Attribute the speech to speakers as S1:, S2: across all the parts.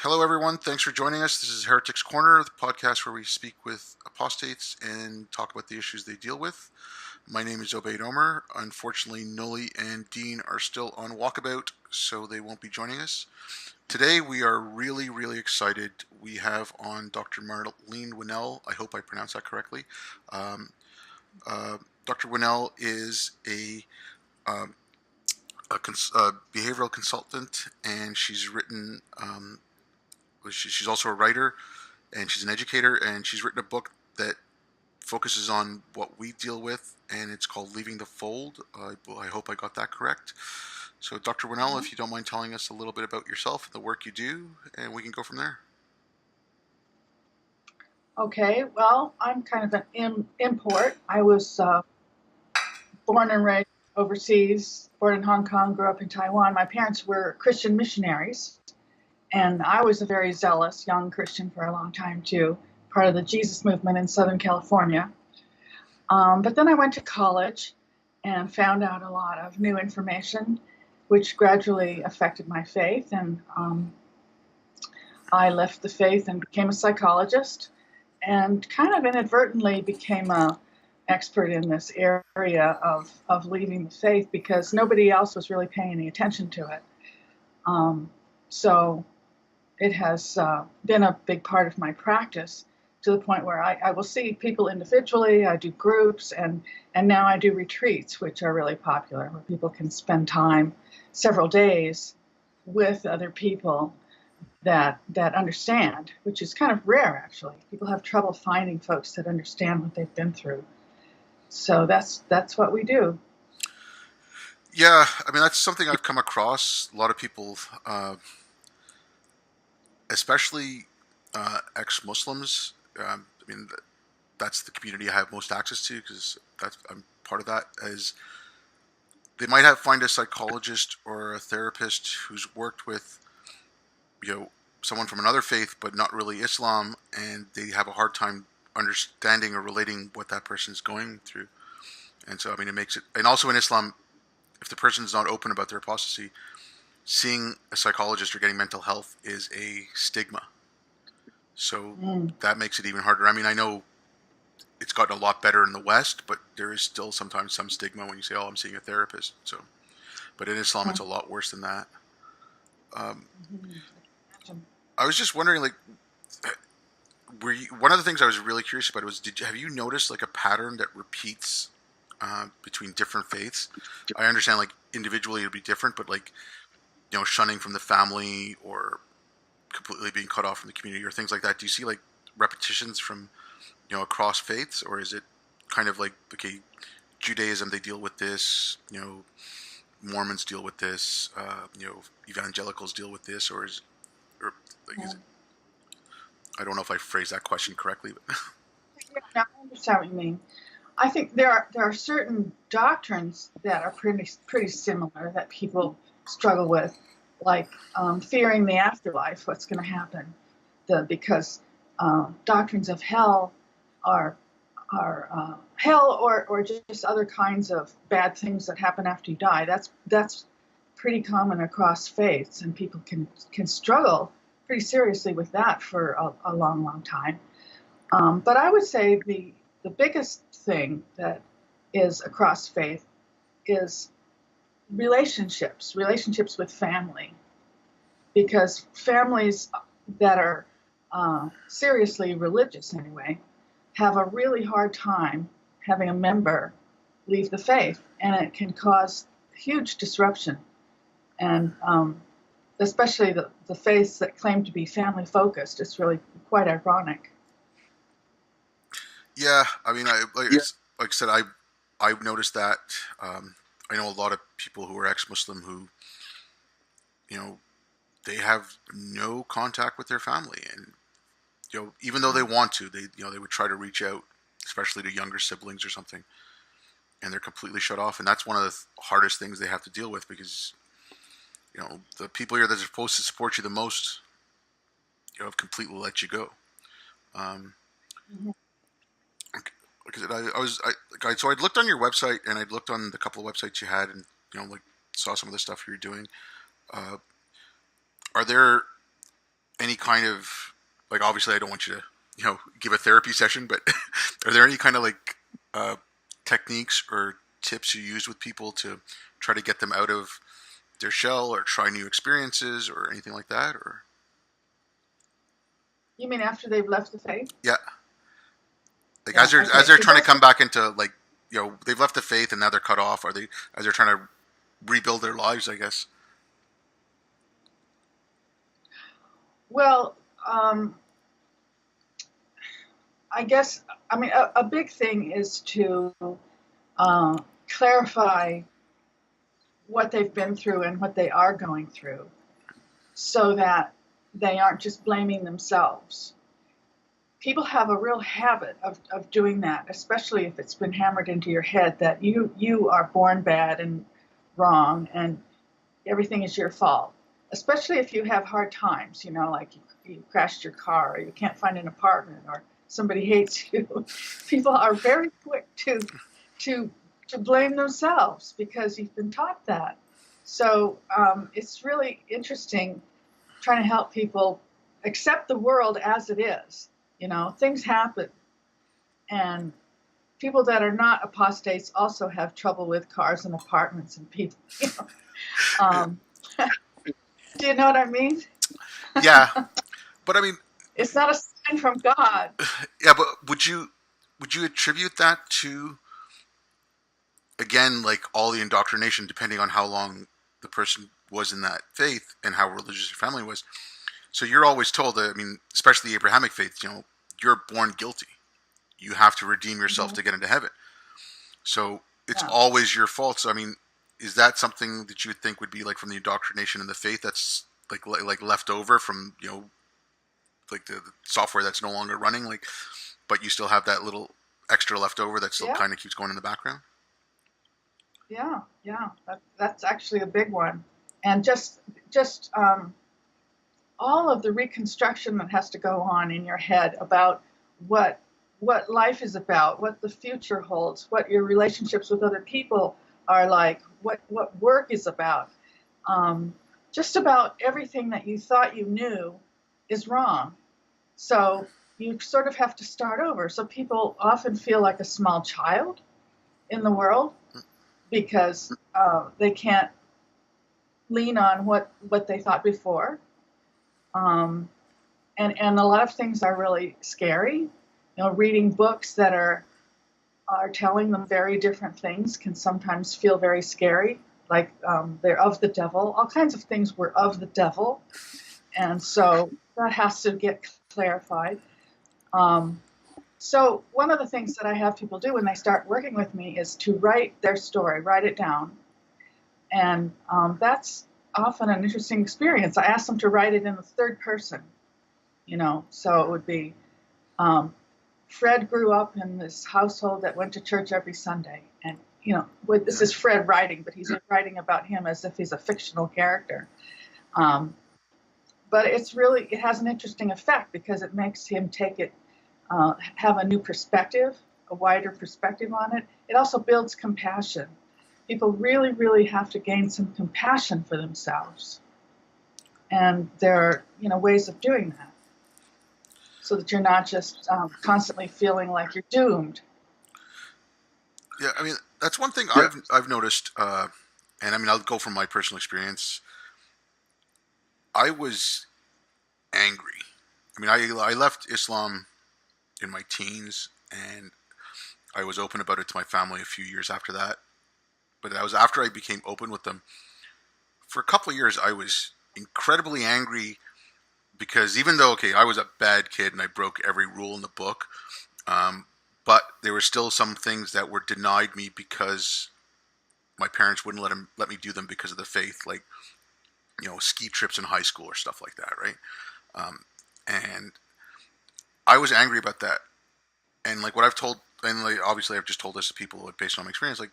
S1: Hello, everyone. Thanks for joining us. This is Heretics Corner, the podcast where we speak with apostates and talk about the issues they deal with. My name is Obaid. Unfortunately, Nulli and Dean are still on walkabout, so they won't be joining us. Today, we are really excited. We have on Dr. Marlene Winell. I hope I pronounced that correctly. Um, Dr. Winell is um, a behavioral consultant, and she's written. She's also a writer, and she's an educator, and she's written a book that focuses on what we deal with, and it's called Leaving the Fold. I hope I got that correct. So, Dr. Winell, if you don't mind telling us a little bit about yourself and the work you do, and we can go from there.
S2: Okay, well, I'm kind of an import. I was born and raised overseas, born in Hong Kong, grew up in Taiwan. My parents were Christian missionaries, and I was a very zealous young Christian for a long time too, part of the Jesus movement in Southern California. But then I went to college and found out a lot of new information, which gradually affected my faith, and I left the faith and became a psychologist, and kind of inadvertently became a expert in this area of leaving the faith because nobody else was really paying any attention to it. So it has been a big part of my practice to the point where I will see people individually, I do groups, and now I do retreats, which are really popular, where people can spend time, several days, with other people that understand, which is kind of rare, actually. People have trouble finding folks that understand what they've been through. So that's what we do.
S1: Yeah, I mean, that's something I've come across. A lot of people, especially ex-Muslims, I mean, that's the community I have most access to because I'm part of that. As they might find a psychologist or a therapist who's worked with, someone from another faith, but not really Islam, and they have a hard time understanding or relating what that person's going through. And so, I mean, it makes it, and also in Islam, if the person's not open about their apostasy, seeing a psychologist or getting mental health is a stigma. So that makes it even harder. I mean, I know it's gotten a lot better in the West, but there is still sometimes some stigma when you say, "Oh, I'm seeing a therapist." So, but in Islam, it's a lot worse than that. I was just wondering, like, one of the things I was really curious about was, have you noticed like a pattern that repeats between different faiths? I understand like individually it'd be different, but like, shunning from the family or completely being cut off from the community or things like that. Do you see like repetitions from, across faiths, or is it kind of like, okay, Judaism, they deal with this, Mormons deal with this, evangelicals deal with this, or is it, I don't know if I phrased that question correctly, but
S2: Yeah, I understand what you mean. I think there are certain doctrines that are pretty similar that people struggle with, like fearing the afterlife, what's going to happen, because doctrines of hell are hell or just other kinds of bad things that happen after you die. That's pretty common across faiths, and people can struggle pretty seriously with that for a long time. But I would say the biggest thing that is across faith is relationships with family, because families that are seriously religious anyway have a really hard time having a member leave the faith, and it can cause huge disruption. And especially the faiths that claim to be family focused, it's really quite ironic.
S1: yeah, I mean, like I said, I've noticed that. I know a lot of people who are ex-Muslim who, you know, they have no contact with their family, and even though they want to, they would try to reach out, especially to younger siblings or something, and they're completely shut off. And that's one of the hardest things they have to deal with because the people here that are supposed to support you the most, have completely let you go. Um,
S2: Mhm.
S1: because so I'd looked on your website and I'd looked on the couple of websites you had, and saw some of the stuff you're doing. Uh, are there any kind of like, obviously I don't want you to, give a therapy session, but are there any kind of like uh, techniques or tips you use with people to try to get them out of their shell or try new experiences or anything like that? Or
S2: You mean after they've left the faith?
S1: yeah, like
S2: Yeah.
S1: as
S2: Okay.
S1: they're
S2: So
S1: trying to
S2: that's
S1: come back into, like, they've left the faith and now they're cut off. Are they, as they're trying to rebuild their lives, I guess?
S2: well. Um, I guess I mean a big thing is to uh, clarify what they've been through and what they are going through, so that they aren't just blaming themselves. People have a real habit of doing that, especially if it's been hammered into your head that you are born bad and wrong and everything is your fault. Especially if you have hard times, like you crashed your car or you can't find an apartment or somebody hates you. People are very quick to to blame themselves because you've been taught that. So it's really interesting trying to help people accept the world as it is. Things happen, and people that are not apostates also have trouble with cars and apartments and people. Um, do you know what I mean?
S1: Yeah, but I mean,
S2: It's not a sign from God.
S1: yeah, but would you attribute that to, again, like all the indoctrination, depending on how long the person was in that faith and how religious your family was? So you're always told that, I mean, especially the Abrahamic faith, you're born guilty. You have to redeem yourself
S2: Mm-hmm.
S1: to get into heaven. So it's
S2: Yeah.
S1: always your fault. So I mean, is that something that you would think would be like from the indoctrination in the faith that's like left over from, like the software that's no longer running, like, but you still have that little extra left over that still
S2: Yeah.
S1: kind of keeps going in the background?
S2: Yeah. Yeah. That's actually a big one. And just all of the reconstruction that has to go on in your head about what what life is about, what the future holds, what your relationships with other people are like, what work is about. Um, just about everything that you thought you knew is wrong. So you sort of have to start over. So people often feel like a small child in the world because they can't lean on what they thought before. Um, and a lot of things are really scary. Reading books that are telling them very different things can sometimes feel very scary. Like they're of the devil. All kinds of things were of the devil, and so that has to get clarified. Um, so one of the things that I have people do when they start working with me is to write their story, write it down, and that's often an interesting experience. I ask them to write it in the third person. So it would be um, Fred grew up in this household that went to church every Sunday. And, this is Fred writing, but he's writing about him as if he's a fictional character. Um, but it has an interesting effect because it makes him have a new perspective, a wider perspective on it. It also builds compassion. People really, really have to gain some compassion for themselves. And there are, ways of doing that so that you're not just constantly feeling like you're doomed.
S1: Yeah, I mean, that's one thing I've noticed, and I mean, I'll go from my personal experience. I was angry. I mean, I left Islam in my teens, and I was open about it to my family a few years after that. But that was after I became open with them. For a couple of years, I was incredibly angry because, even though, okay, I was a bad kid and I broke every rule in the book, um, but there were still some things that were denied me because my parents wouldn't let me do them because of the faith, like, ski trips in high school or stuff like that, right? Um, and I was angry about that. And like what I've told, and like obviously I've just told this to people like, based on my experience, like,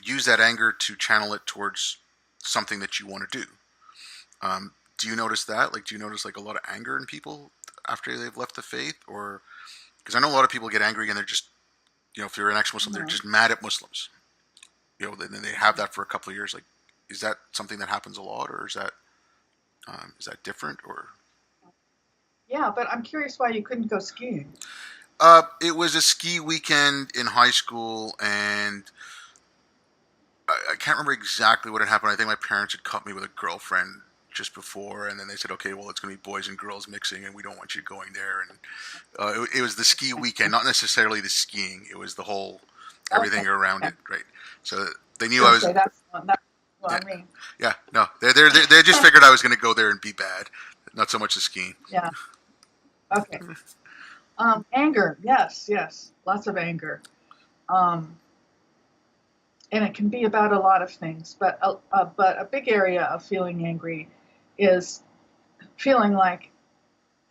S1: use that anger to channel it towards something that you want to do. Do you notice that? Like, do you notice like a lot of anger in people after they've left the faith, or because I know a lot of people get angry and they're just, if you're an ex-Muslim, they're
S2: No.
S1: just mad at Muslims. Then they have that for a couple of years. Like, is that something that happens a lot, or is that different, or?
S2: Yeah, but I'm curious why you couldn't go skiing.
S1: It was a ski weekend in high school, and I can't remember exactly what had happened. I think my parents had caught me with a girlfriend just before, and then they said, "Okay, well, it's going to be boys and girls mixing, and we don't want you going there." And it was the ski weekend, not necessarily the skiing. It was the whole
S2: Okay.
S1: everything around
S2: Okay.
S1: it, right? So they
S2: I was
S1: knew I
S2: gonna
S1: was.
S2: say that's what
S1: Yeah,
S2: I mean.
S1: yeah. No, they just figured I was going to go there and be bad, not so much the skiing.
S2: Yeah. Okay. Anger. Yes. Yes. Lots of anger. Um, and it can be about a lot of things, but a big area of feeling angry is feeling like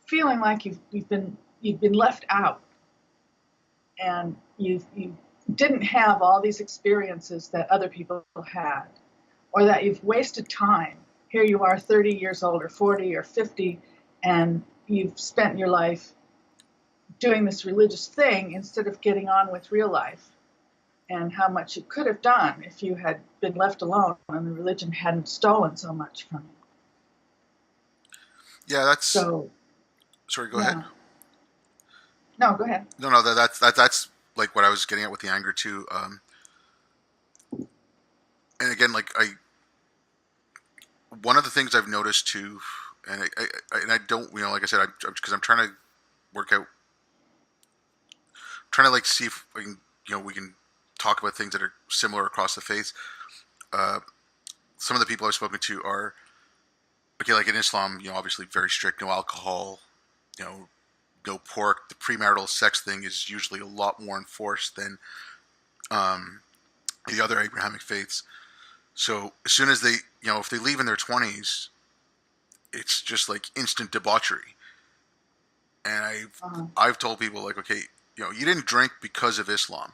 S2: feeling like you've been left out, and you didn't have all these experiences that other people had, or that you've wasted time. Here you are, 30 years old, or 40, or 50, and you've spent your life doing this religious thing instead of getting on with real life, and how much you could have done if you had been left alone and the religion hadn't stolen so much from you.
S1: Yeah, that's.
S2: So,
S1: Sorry, go ahead.
S2: yeah. No, go ahead.
S1: No, that's like what I was getting at with the anger too. And again, like one of the things I've noticed too, and I don't, like I said, because I'm trying to work out, trying to like see if we can, we can talk about things that are similar across the faith. Uh, some of the people I've spoken to are okay, like in Islam, obviously very strict, no alcohol, you know, no pork. The premarital sex thing is usually a lot more enforced than um, the other Abrahamic faiths. So as soon as they, if they leave in their 20s, it's just like instant debauchery. And
S2: Uh,
S1: I've told people like, okay, you didn't drink because of Islam.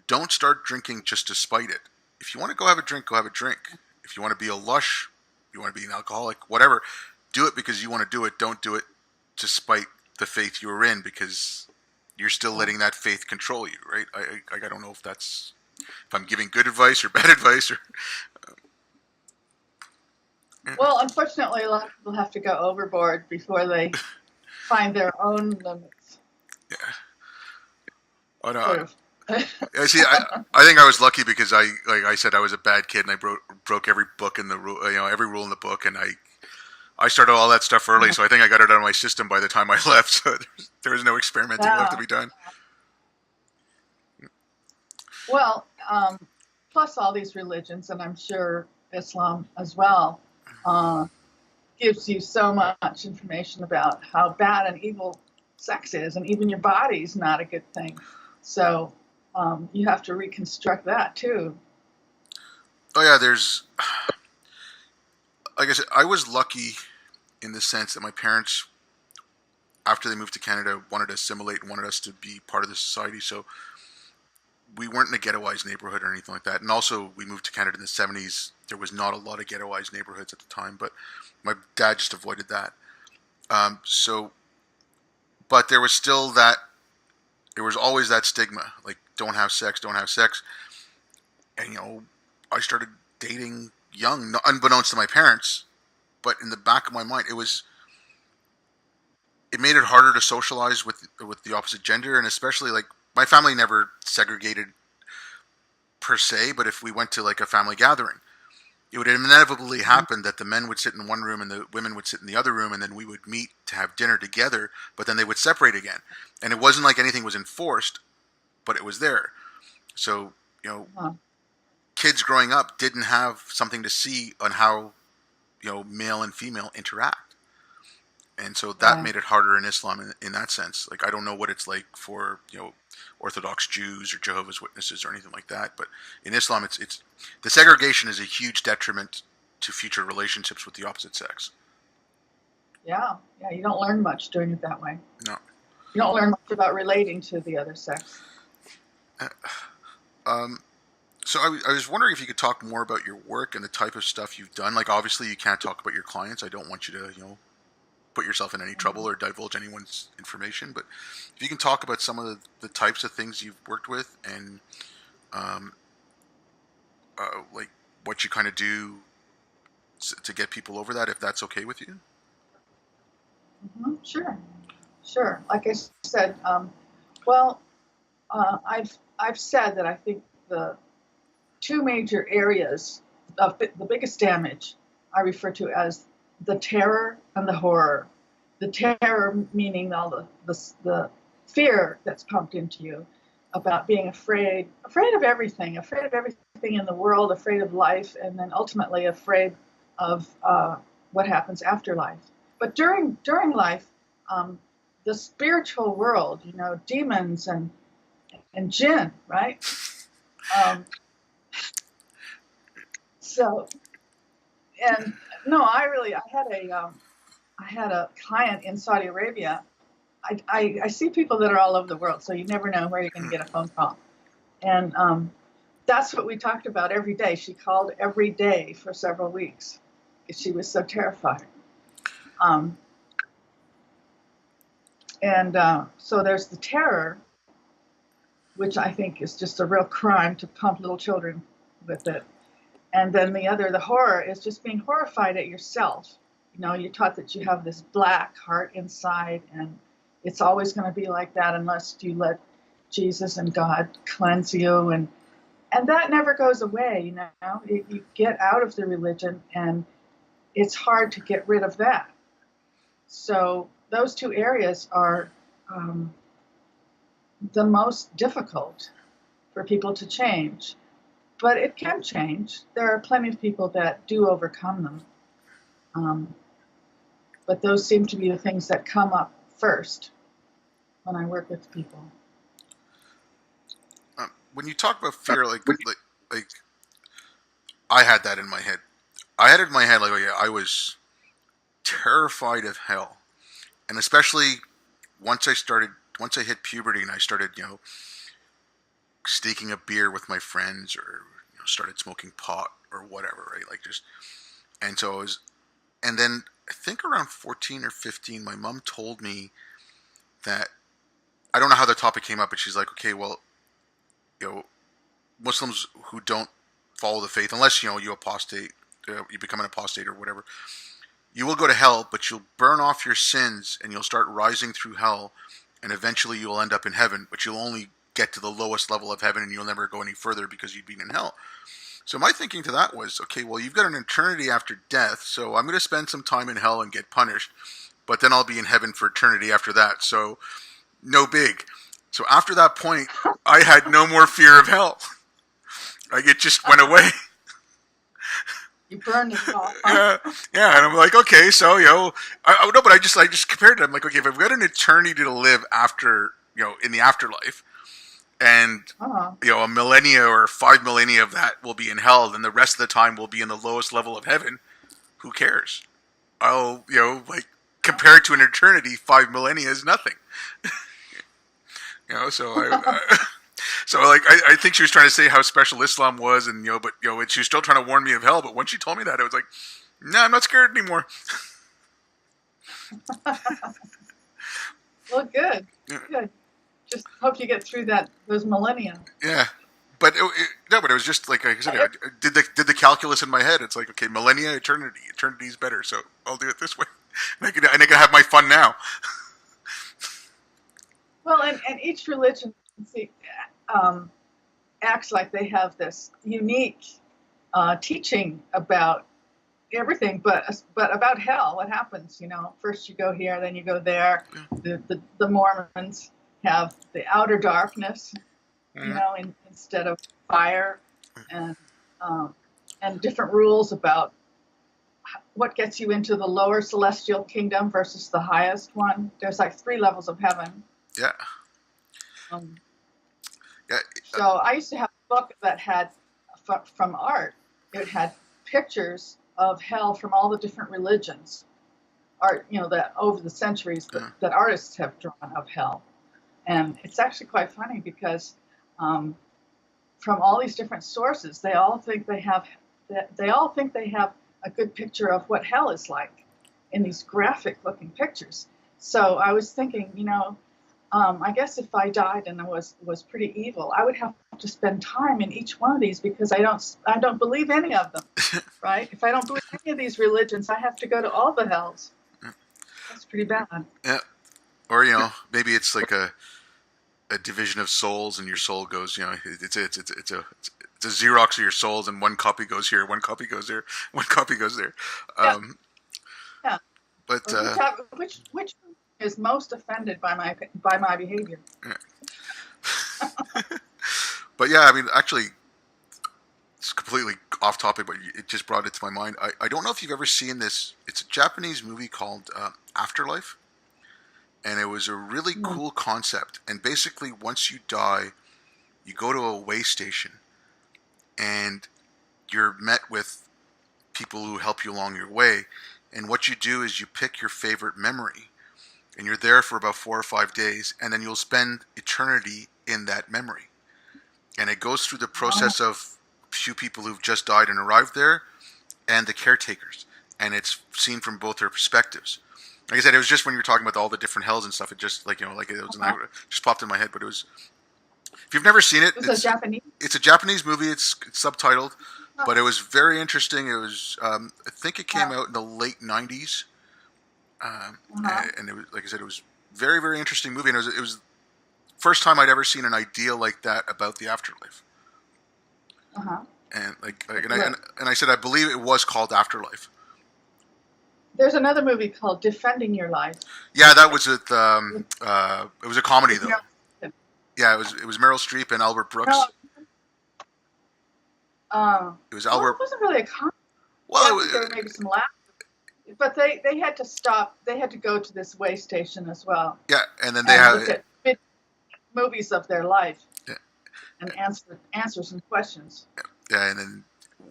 S1: Don't start drinking just to spite it. If you want to go have a drink, go have a drink. If you want to be a lush, you want to be an alcoholic, whatever, do it because you want to do it. Don't do it to spite the faith you were in, because you're still
S2: yeah.
S1: letting that faith control you, right? I don't know if I'm giving good advice or bad advice or.
S2: Well, unfortunately, a lot of people have to go overboard before they find their own limits.
S1: Yeah. Oh no.
S2: Sort of.
S1: I see. I think I was lucky because like I said, I was a bad kid and I broke every book in the rule, every rule in the book, and I started all that stuff early, so I think I got it out of my system by the time I left. So there was no experimenting left to
S2: Yeah.
S1: be done.
S2: Well, plus all these religions, and I'm sure Islam as well, uh, gives you so much information about how bad and evil sex is, and even your body's not a good thing. So you have to reconstruct that too.
S1: Oh yeah, there's like I said, I was lucky in the sense that my parents, after they moved to Canada, wanted to assimilate and wanted us to be part of the society. So we weren't in a ghettoized neighborhood or anything like that. And also, we moved to Canada in the '70s. There was not a lot of ghettoized neighborhoods at the time, but my dad just avoided that. So, but there was still that. There was always that stigma, like don't have sex, don't have sex. And I started dating young, unbeknownst to my parents. But in the back of my mind, it made it harder to socialize with the opposite gender, and especially like my family never segregated per se, but if we went to like a family gathering, it would inevitably happen that the men would sit in one room and the women would sit in the other room, and then we would meet to have dinner together, but then they would separate again. And it wasn't like anything was enforced, but it was there. So,
S2: Huh.
S1: kids growing up didn't have something to see on how, male and female interact. And so that
S2: Right.
S1: made it harder in Islam in that sense. Like, I don't know what it's like for, Orthodox Jews or Jehovah's Witnesses or anything like that, but in Islam, it's the segregation is a huge detriment to future relationships with the opposite sex.
S2: Yeah. Yeah. You don't learn much doing it that way.
S1: No.
S2: You don't learn much about relating to the other sex.
S1: Um, so I was wondering if you could talk more about your work and the type of stuff you've done. Like, obviously, you can't talk about your clients. I don't want you to, put yourself in any trouble or divulge anyone's information. But if you can talk about some of the types of things you've worked with, and um, like what you kind of do to get people over that, if that's okay with you.
S2: Sure, sure. Like I said, well, I've said that I think the two major areas of the biggest damage I refer to as the terror and the horror. The terror meaning all the fear that's pumped into you about being afraid of everything in the world, afraid of life, and then ultimately afraid of what happens after life. But during life, the spiritual world, demons and jinn, right? Um, so and no, I had a client in Saudi Arabia. I see people that are all over the world, so you never know where you're going to get a phone call. And that's what we talked about every day. She called every day for several weeks because she was so terrified. Um, and so there's the terror, which I think is just a real crime to pump little children with it. And then the horror is just being horrified at yourself. You're taught that you have this black heart inside, and it's always going to be like that unless you let Jesus and God cleanse you. And that never goes away, You get out of the religion, and it's hard to get rid of that. So those two areas are the most difficult for people to change. But it can change. There are plenty of people that do overcome them. But those seem to be the things that come up first when I work with people.
S1: When you talk about fear, like I had that in my head. I had it in my head like, oh yeah, I was terrified of hell, and especially once I hit puberty and I started, staking a beer with my friends, or started smoking pot or whatever, right? Like just, and so I was, and then I think around 14 or 15, my mom told me that, I don't know how the topic came up, but she's like, okay, well, Muslims who don't follow the faith, unless you apostate, you become an apostate or whatever, you will go to hell, but you'll burn off your sins and you'll start rising through hell, and eventually you'll end up in heaven, but you'll only get to the lowest level of heaven and you'll never go any further because you've been in hell. So my thinking to that was, okay, well, you've got an eternity after death, so I'm going to spend some time in hell and get punished, but then I'll be in heaven for eternity after that, so no big. So after that point, I had no more fear of hell. Like, it just went away.
S2: You burned it off. Huh?
S1: Yeah, and I'm like, okay, so no, but I just compared it. I'm like, okay, if I've got an eternity to live after, in the afterlife, and a millennia or 5 millennia of that will be in hell, then the rest of the time will be in the lowest level of heaven. Who cares? I'll, compared to an eternity, 5 millennia is nothing. So I think she was trying to say how special Islam was, and but she was still trying to warn me of hell. But when she told me that, I was like, no, I'm not scared anymore.
S2: Well, good. Yeah. Good. Just hope you get through those millennia.
S1: Yeah, but but it was just like I said, I did the calculus in my head. It's like, okay, millennia, eternity is better, so I'll do it this way, and I can have my fun now.
S2: Well, and each religion acts like they have this unique teaching about everything, but about hell. What happens? First you go here, then you go there. The Mormons have the outer darkness, instead of fire, and different rules about what gets you into the lower celestial kingdom versus the highest one. There's like 3 levels of heaven.
S1: Yeah.
S2: So I used to have a book that had, from art, it had pictures of hell from all the different religions. Art, that over the centuries that artists have drawn of hell. And it's actually quite funny because from all these different sources, they all think they have a good picture of what hell is like in these graphic-looking pictures. So I was thinking, I guess if I died and I was pretty evil, I would have to spend time in each one of these because I don't believe any of them, right? If I don't believe any of these religions, I have to go to all the hells. It's pretty bad.
S1: Yeah. Or maybe it's like a division of souls, and your soul goes. It's a Xerox of your souls, and one copy goes here, one copy goes there, one copy goes there.
S2: Yeah,
S1: Um,
S2: yeah.
S1: but
S2: Which is most offended by my behavior?
S1: but yeah, I mean, actually, it's completely off topic, but it just brought it to my mind. I don't know if you've ever seen this. It's a Japanese movie called Afterlife, and it was a really
S2: Hmm.
S1: cool concept. And basically, once you die, you go to a way station, and you're met with people who help you along your way. And what you do is you pick your favorite memory, and you're there for about 4 or 5 days, and then you'll spend eternity in that memory. And it goes through the
S2: Oh,
S1: process of a few people who've just died and arrived there, and the caretakers, and it's seen from both their perspectives. Like I said, it was just when you were talking about all the different hells and stuff. It just like it was
S2: uh-huh.
S1: just popped in my head. But it was, if you've never seen it,
S2: This is Japanese.
S1: it's a Japanese movie. It's subtitled,
S2: Oh,
S1: but it was very interesting. It was I think it came
S2: wow.
S1: out in the late '90s,
S2: Uh-huh.
S1: and it was, like I said, it was very very interesting movie. And it was first time I'd ever seen an idea like that about the afterlife.
S2: Uh-huh.
S1: And
S2: Look,
S1: and I said I believe it was called Afterlife.
S2: there's another movie called Defending Your Life
S1: Yeah, that was it.
S2: with,
S1: It was a comedy
S2: with
S1: though.
S2: Meryl Streep.
S1: Yeah, it was Meryl Streep and Albert
S2: No,
S1: Brooks. It was
S2: well,
S1: Albert.
S2: it wasn't really a comedy. Yeah,
S1: Well,
S2: I think there were maybe some laughs, but they had to stop. They had to go to this way station as well
S1: yeah, and then they
S2: and
S1: have
S2: look at movies of their life
S1: yeah,
S2: and answer some questions.
S1: yeah, and then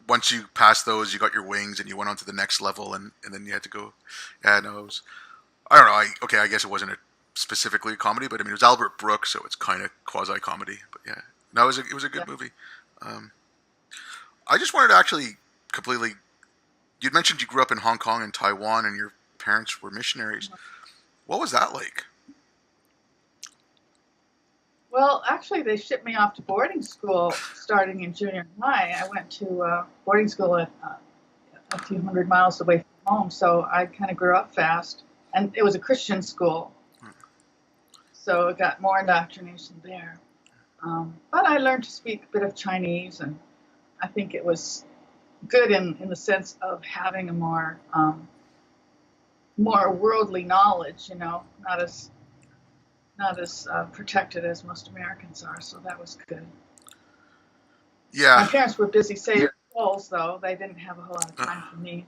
S1: once you pass those, you got your wings, and you went on to the next level, and then you had to go. Yeah, no, it was. I don't know. Okay, I guess it wasn't specifically a comedy, but I mean it was Albert Brooks, so it's kind of quasi comedy. But yeah, no, it was a good
S2: Yeah.
S1: movie. Um, I just wanted to actually completely. You'd mentioned you grew up in Hong Kong and Taiwan, and your parents were missionaries. What was that like?
S2: Well, actually, they shipped me off to boarding school starting in junior high. I went to boarding school at a few hundred miles away from home, so I kind of grew up fast. And it was a Christian school, so it got more indoctrination there. But I learned to speak a bit of Chinese, and I think it was good in the sense of having a more worldly knowledge, not as protected as most Americans are. So that was good.
S1: Yeah,
S2: My parents were busy saving souls, though. They didn't have a whole lot of time for me.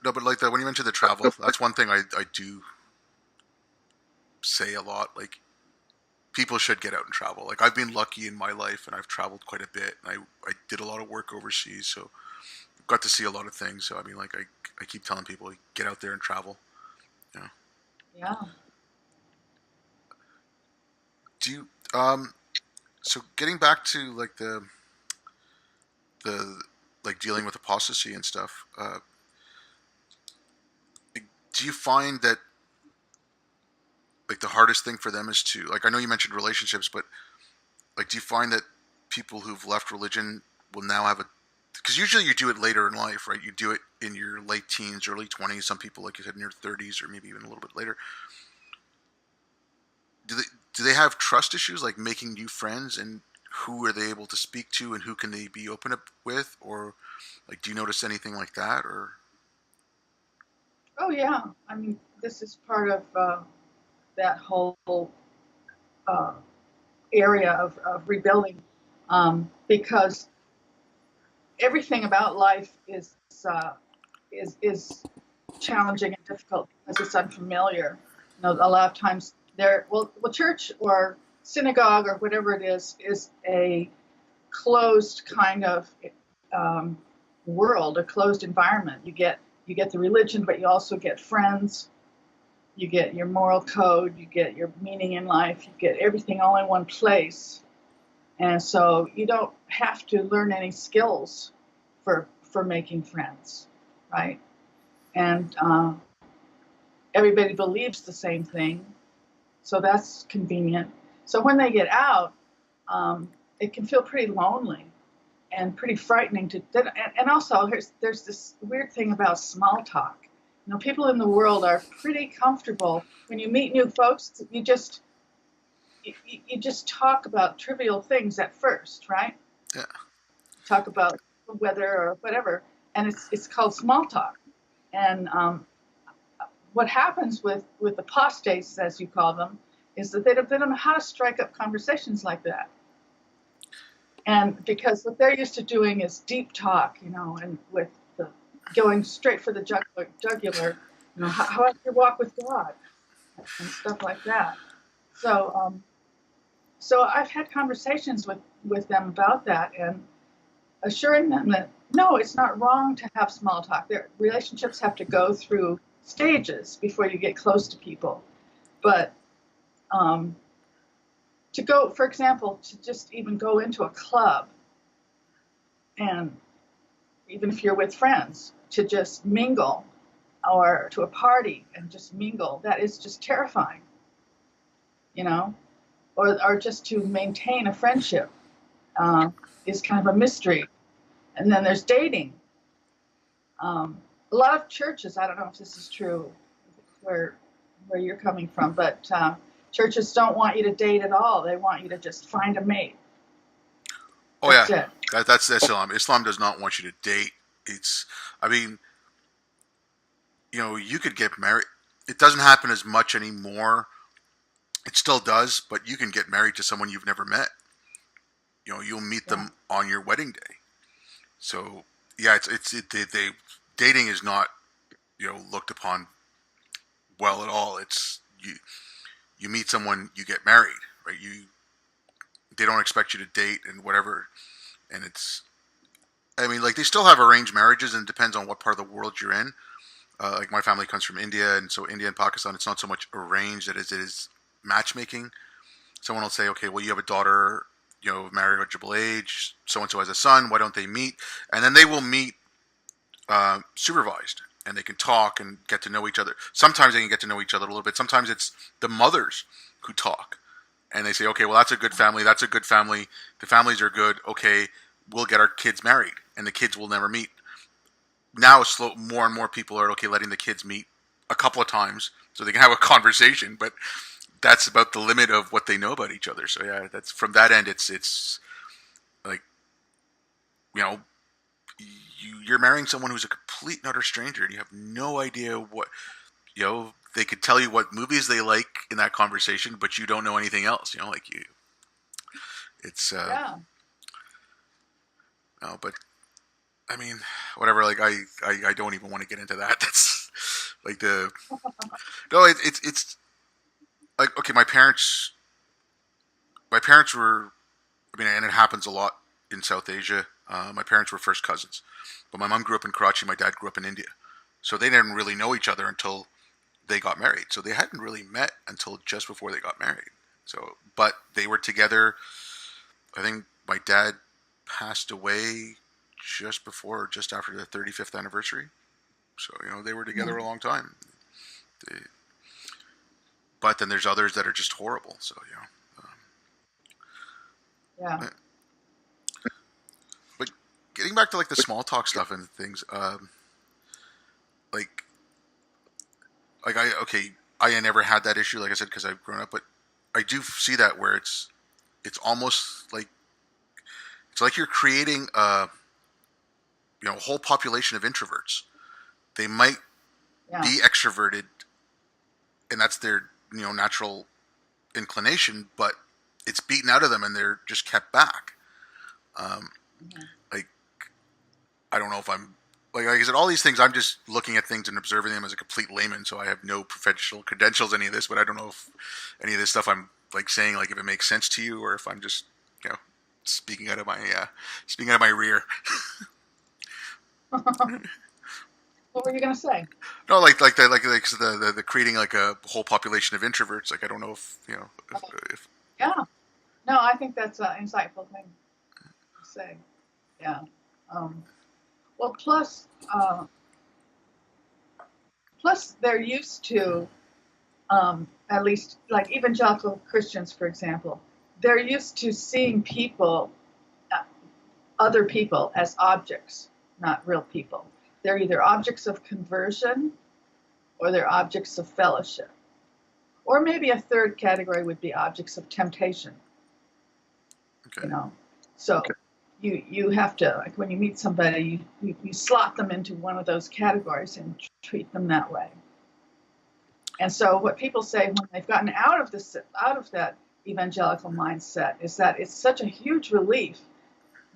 S1: no, but like that when you mentioned the travel, that's one thing I do say a lot. Like people should get out and travel. Like I've been lucky in my life, and I've traveled quite a bit, and I did a lot of work overseas, so got to see a lot of things. So I mean, like I keep telling people, like, get out there and travel. You know.
S2: Yeah.
S1: Do you so getting back to like the like dealing with apostasy and stuff. Do you find that like the hardest thing for them is to like I know you mentioned relationships, but like do you find that people who've left religion will now have a because usually you do it later in life, right? You do it in your late teens, early 20s. Some people, like you said, in their 30s or maybe even a little bit later. Do they do they have trust issues, like making new friends, and who are they able to speak to, and who can they be open up with, or like do you notice anything like that, or
S2: Oh, yeah. I mean, this is part of that whole uh, area of rebuilding because everything about life is challenging and difficult because it's unfamiliar. A lot of times church or synagogue or whatever it is a closed kind of um, world, a closed environment. You get the religion, but you also get friends. You get your moral code. You get your meaning in life. You get everything all in one place. And so you don't have to learn any skills for making friends, right? And everybody believes the same thing, so that's convenient. So when they get out, it can feel pretty lonely and pretty frightening to. And also, there's this weird thing about small talk. People in the world are pretty comfortable. When you meet new folks, you just talk about trivial things at first, right?
S1: Yeah.
S2: Talk about the weather or whatever, and it's called small talk. And what happens with apostates, as you call them, is that they don't know how to strike up conversations like that. And because what they're used to doing is deep talk, and with the going straight for the jugular, how's your walk with God and stuff like that. So I've had conversations with them about that and assuring them that no, it's not wrong to have small talk. Their relationships have to go through stages before you get close to people. But to go, for example, to just even go into a club, and even if you're with friends, to just mingle, or to a party and just mingle, that is just terrifying, or just to maintain a friendship is kind of a mystery. And then there's dating. A lot of churches, I don't know if this is true where you're coming from, but churches don't want you to date at all. They want you to just find a mate.
S1: Oh yeah, that's Islam. Islam does not want you to date. I mean, you could get married. It doesn't happen as much anymore. It still does, but you can get married to someone you've never met. You'll meet them on your wedding day. So yeah, dating is not looked upon well at all. It's you meet someone, you get married, right? They don't expect you to date and whatever, and like they still have arranged marriages, and it depends on what part of the world you're in. Like my family comes from India, and so India and Pakistan, it's not so much arranged as it is matchmaking. Someone will say, okay, well, you have a daughter, marriageable age, so and so has a son, why don't they meet? And then they will meet supervised, and they can talk and get to know each other. Sometimes they can get to know each other a little bit. Sometimes it's the mothers who talk, and they say, okay, well, that's a good family. That's a good family. The families are good. Okay, we'll get our kids married, and the kids will never meet. Now, more and more people are letting the kids meet a couple of times so they can have a conversation, but that's about the limit of what they know about each other. So yeah, that's from that end. It's like, you're marrying someone who's a complete and utter stranger, and you have no idea what they could tell you what movies they like in that conversation, but you don't know anything else. It's no, but I mean, whatever. Like I don't even want to get into that. That's like no. It's like, okay. My parents were. I mean, and it happens a lot in South Asia. My parents were first cousins, but my mom grew up in Karachi. My dad grew up in India, so they didn't really know each other until they got married. So they hadn't really met until just before they got married. So, but they were together. I think my dad passed away just after the 35th anniversary. So they were together a long time. They, but then there's others that are just horrible. So
S2: Yeah.
S1: But getting back to like the small talk stuff and things, like I never had that issue, like I said, because I've grown up, but I do see that where it's almost like it's like you're creating a whole population of introverts. They might be extroverted, and that's their natural inclination, but it's beaten out of them, and they're just kept back. Like I don't know if I'm like I said, all these things. I'm just looking at things and observing them as a complete layman, so I have no professional credentials any of this. But I don't know if any of this stuff I'm like saying, like if it makes sense to you, or if I'm just speaking out of my rear.
S2: What were you gonna say?
S1: No, the creating like a whole population of introverts. Like I don't know if if
S2: Yeah. No, I think that's an insightful thing to say. Yeah. Well, plus they're used to, at least like evangelical Christians, for example, they're used to seeing other people as objects, not real people. They're either objects of conversion or they're objects of fellowship. Or maybe a third category would be objects of temptation.
S1: Okay.
S2: You know, so you have to, like, when you meet somebody, you slot them into one of those categories and treat them that way. And so what people say when they've gotten out of that evangelical mindset is that it's such a huge relief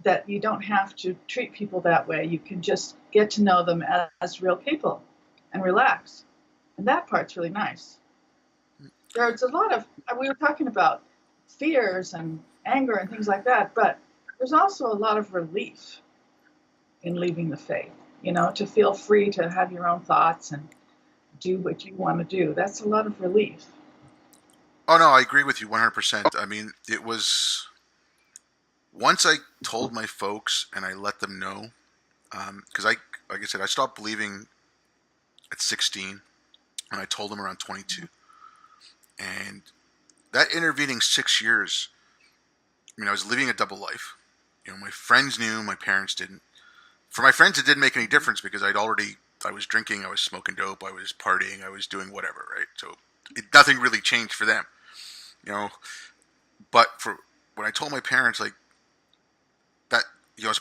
S2: that you don't have to treat people that way. You can just get to know them as real people and relax. And that part's really nice. There's a lot of, we were talking about fears and anger and things like that, but there's also a lot of relief in leaving the faith, to feel free to have your own thoughts and do what you want to do. That's a lot of relief.
S1: Oh no, I agree with you 100%. I mean, it was once I told my folks and I let them know, because like I said, I stopped believing at 16, and I told them around 22, and that intervening 6 years, I mean, I was living a double life. My friends knew, my parents didn't. For my friends, it didn't make any difference because I was drinking, I was smoking dope, I was partying, I was doing whatever, right? So nothing really changed for them, But for when I told my parents, like that,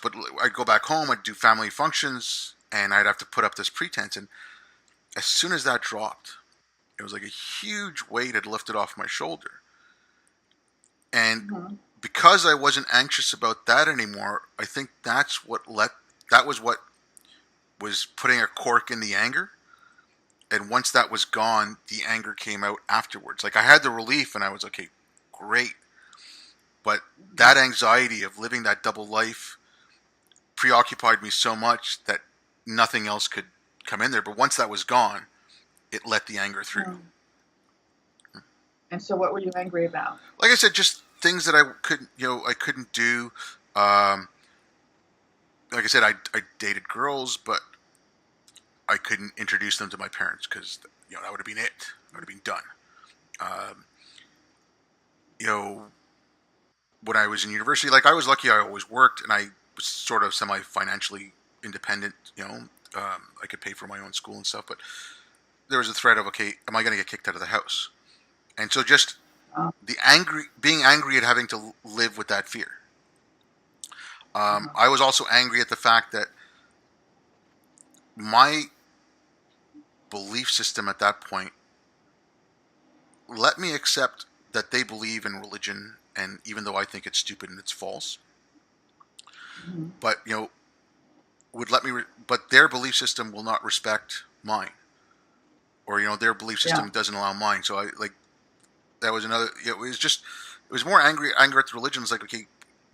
S1: but I'd go back home, I'd do family functions, and I'd have to put up this pretense. And as soon as that dropped, it was like a huge weight had lifted off my shoulder. And because I wasn't anxious about that anymore, I think that was what was putting a cork in the anger. And once that was gone, the anger came out afterwards. Like I had the relief, and I was okay, great. But that anxiety of living that double life preoccupied me so much that nothing else could come in there. But once that was gone, it let the anger through.
S2: And so, what were you angry about?
S1: Like I said, just things that I couldn't do. Like I said, I dated girls, but I couldn't introduce them to my parents because that would have been it. I would have been done. When I was in university, like I was lucky, I always worked, and I was sort of semi-financially independent. I could pay for my own school and stuff, but there was a threat of, okay, am I going to get kicked out of the house? And so just being angry at having to live with that fear. I was also angry at the fact that my belief system at that point let me accept that they believe in religion, and even though I think it's stupid and it's false, but would let me, but their belief system will not respect mine, or their belief system doesn't allow mine. So I like that was another. It was more anger at the religion. It's like, okay,